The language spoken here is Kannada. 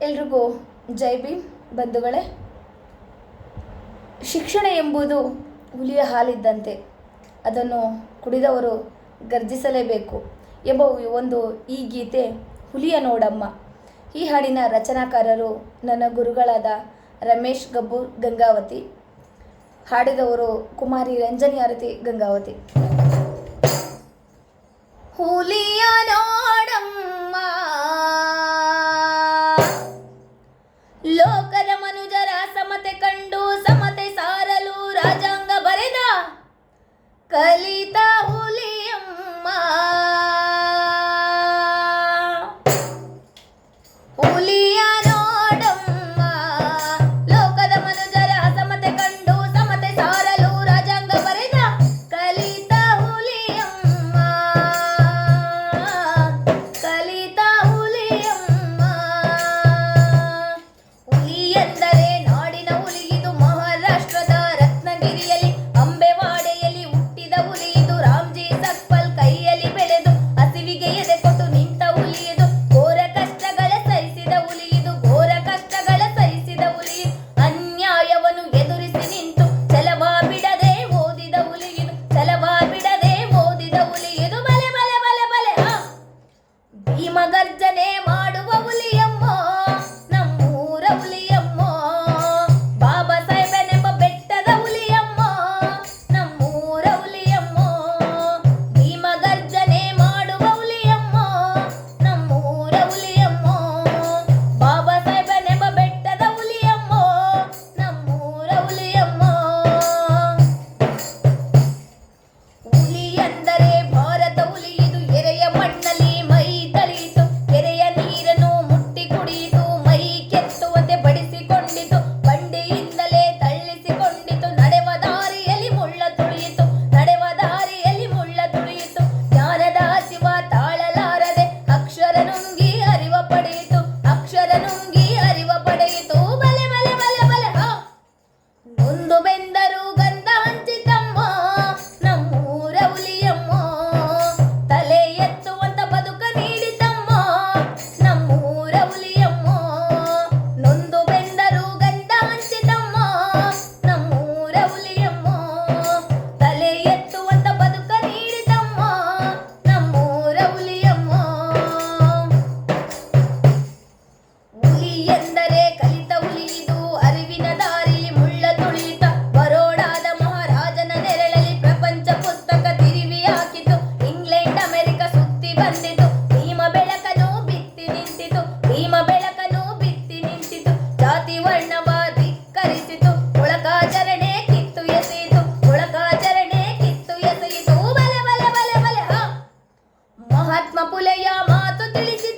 ಎಲ್ರಿಗೂ ಜೈ ಭೀಮ್ ಬಂಧುಗಳೇ. ಶಿಕ್ಷಣ ಎಂಬುದು ಹುಲಿಯ ಹಾಲಿದ್ದಂತೆ, ಅದನ್ನು ಕುಡಿದವರು ಗರ್ಜಿಸಲೇಬೇಕು ಎಂಬ ಒಂದು ಈ ಗೀತೆ ಹುಲಿಯ ನೋಡಮ್ಮ. ಈ ಹಾಡಿನ ರಚನಾಕಾರರು ನನ್ನ ಗುರುಗಳಾದ ರಮೇಶ್ ಗಬ್ಬೂರ್ ಗಂಗಾವತಿ, ಹಾಡಿದವರು ಕುಮಾರಿ ರಂಜನಿ ಆರತಿ ಗಂಗಾವತಿ. ಹುಲಿಯ ನೋಡಮ್ಮ, ಲೋಕದ ಮನುಜರ ಸಮತೆ ಕಂಡು ಸಮತೆ ಸಾರಲು ರಾಜಾಂಗ ಬರೆದ ಕಲಿತ ಹುಲಿಯಮ್ಮ. ಹುಲಿಯ ನೋಡಮ್ಮ, ಲೋಕದ ಮನುಜರ ಸಮತೆ ಕಂಡು ಸಮತೆ ಸಾರಲು ರಾಜಾಂಗ ಬರೆದ ಕಲಿತ ಹುಲಿಯಮ್ಮ, ಕಲಿತ ಹುಲಿಯಮ್ಮ. ಹುಲಿ ಎಂದರೆ ನಾಡಿನ ಹುಲಿ, ಇದು ಮಹಾರಾಷ್ಟ್ರದ ರತ್ನಗಿರಿಯಲ್ಲಿ ಅಂಬೆವಾಡೆಯಲ್ಲಿ ಹುಟ್ಟಿದ ಹುಲಿ. ಇದು ರಾಮ್ಜಿ ಸಕ್ಪಲ್ ಕೈಯಲ್ಲಿ ಬೆಳೆದು ಹಸಿವಿಗೆ ಎದೆ ಕೊಟ್ಟು ನಿಂತ ಹುಲಿ. ಇದು ಘೋರ ಕಷ್ಟಗಳ ಸಹಿಸಿದ ಹುಲಿ, ಇದು ಘೋರ ಕಷ್ಟಗಳ ಸಹಿಸಿದ ಹುಲಿ. ಅನ್ಯಾಯವನ್ನು ಎದುರಿಸಿ ನಿಂತು ಛಲವ ಬಿಡದೆ ಓದಿದ ಹುಲಿ, ಇದು ಛಲವ ಬಿಡದೆ ಓದಿದ ಹುಲಿ. ಇದು ಬಲೆ ಬಲೆ ಬಲೆ ಬಲೆ ಭೀಮ ಗರ್ಜನೆ ಮಾಡುವ ಹುಲಿಯಮ್ಮ, ನಮ್ಮೂರ ಹುಲಿಯಮ್ಮ. ಬಾಬಾ ಸಾಹೇಬನೆಂಬ ಬೆಟ್ಟದ ಹುಲಿಯಮ್ಮ, ನಮ್ಮೂರ ಹುಲಿಯಮ್ಮ. ಭೀಮ ಗರ್ಜನೆ ಮಾಡುವ ಹುಲಿಯಮ್ಮ, ನಮ್ಮೂರ ಹುಲಿಯಮ್ಮ. ಬಾಬಾ ಸಾಹೇಬನೆಂಬ ಬೆಟ್ಟದ ಹುಲಿಯಮ್ಮ, ನಮ್ಮೂರ ಹುಲಿಯಮ್ಮ. ಹುಲಿ ಎಂದರೆ ಭಾರತ ಹುಲಿ, ಇದು ಎರೆಯ ಮಣ್ಣಲ್ಲಿ ಮೈ ತಳಿಯಿತು, ಕೆರೆಯ ನೀರನ್ನು ಮುಟ್ಟಿ ಕುಡಿಯಿತು, ಮೈ ಕೆತ್ತುವಂತೆ ಬಡಿಸಿಕೊಂಡಿತು, ಬಂಡೆಯಿಂದಲೇ ತಳ್ಳಿಸಿಕೊಂಡಿತು, ನಡೆವ ದಾರಿಯಲ್ಲಿ ಮುಳ್ಳ ತುಳಿಯಿತು, ನಡೆವ ದಾರಿಯಲ್ಲಿ ಮುಳ್ಳ ತುಳಿಯಿತು. ಜ್ಞಾನದ ಹಸಿವ ತಾಳಲಾರದೆ ಅಕ್ಷರ ನುಂಗಿ ಅರಿವ ಪಡೆಯಿತು, ಅಕ್ಷರ ನುಂಗಿ ಅರಿವ ಪಡೆಯಿತು. ಬಲೆ ಬಲೆ ಬಲೆ ಬಲೆ ನೊಂದು ಬೆಂದರು ಗಂಧ ಹಂಚಿತಮ್ಮ, ನಮ್ಮೂರ ಹುಲಿಯಮ್ಮ. ತಲೆ ಎತ್ತುವಂತ ಬದುಕ ನೀಡಿತಮ್ಮ, ನಮ್ಮೂರ ಹುಲಿಯಮ್ಮ. ನೊಂದು ಬೆಂದರು ಗಂಧ ಹಂಚಿತಮ್ಮ, ನಮ್ಮೂರ ಹುಲಿಯಮ್ಮ. ತಲೆ ಎತ್ತುವಂತ ಬದುಕ ನೀಡಿತಮ್ಮ, ನಮ್ಮೂರ ಹುಲಿಯಮ್ಮ. ಹುಲಿ ಎಂದರೆ ಕಲಿತ ಹುಲಿ, ಇದು ಅರಿವಿನ ದಾರಿಲಿ ಮುಳ್ಳ ತುಳಿಯಿತ. ಬರೋಡಾದ ಮಹಾರಾಜನ ನೆರಳಲ್ಲಿ ಪ್ರಪಂಚ ಪುಸ್ತಕ ತಿರುವಿ ಹಾಕಿತು, ಇಂಗ್ಲೆಂಡ್ ಅಮೆರಿಕ ಸುತ್ತಿ ಬಂದಿತು. ಭೀಮ ಬೆಳಕನ್ನು ಬಿತ್ತಿ ನಿಂತಿತು, ಭೀಮ ಬೆಳಕನ್ನು ಬಿತ್ತಿ ನಿಂತಿತು. ಜಾತಿ ವರ್ಣವ ಧಿಕ್ಕರಿಸಿತು, ಒಳಕಾಚರಣೆ ಕಿತ್ತು ಎಸೆಯಿತು, ಒಳಕಾಚರಣೆ ಕಿತ್ತು ಎಸೆಯಿತು. ಬಲೆ ಬಲೆ ಬಲೆ ಬಲೆ ಮಹಾತ್ಮ ಪುಲೆಯ ಮಾತು ತಿಳಿಸಿತು,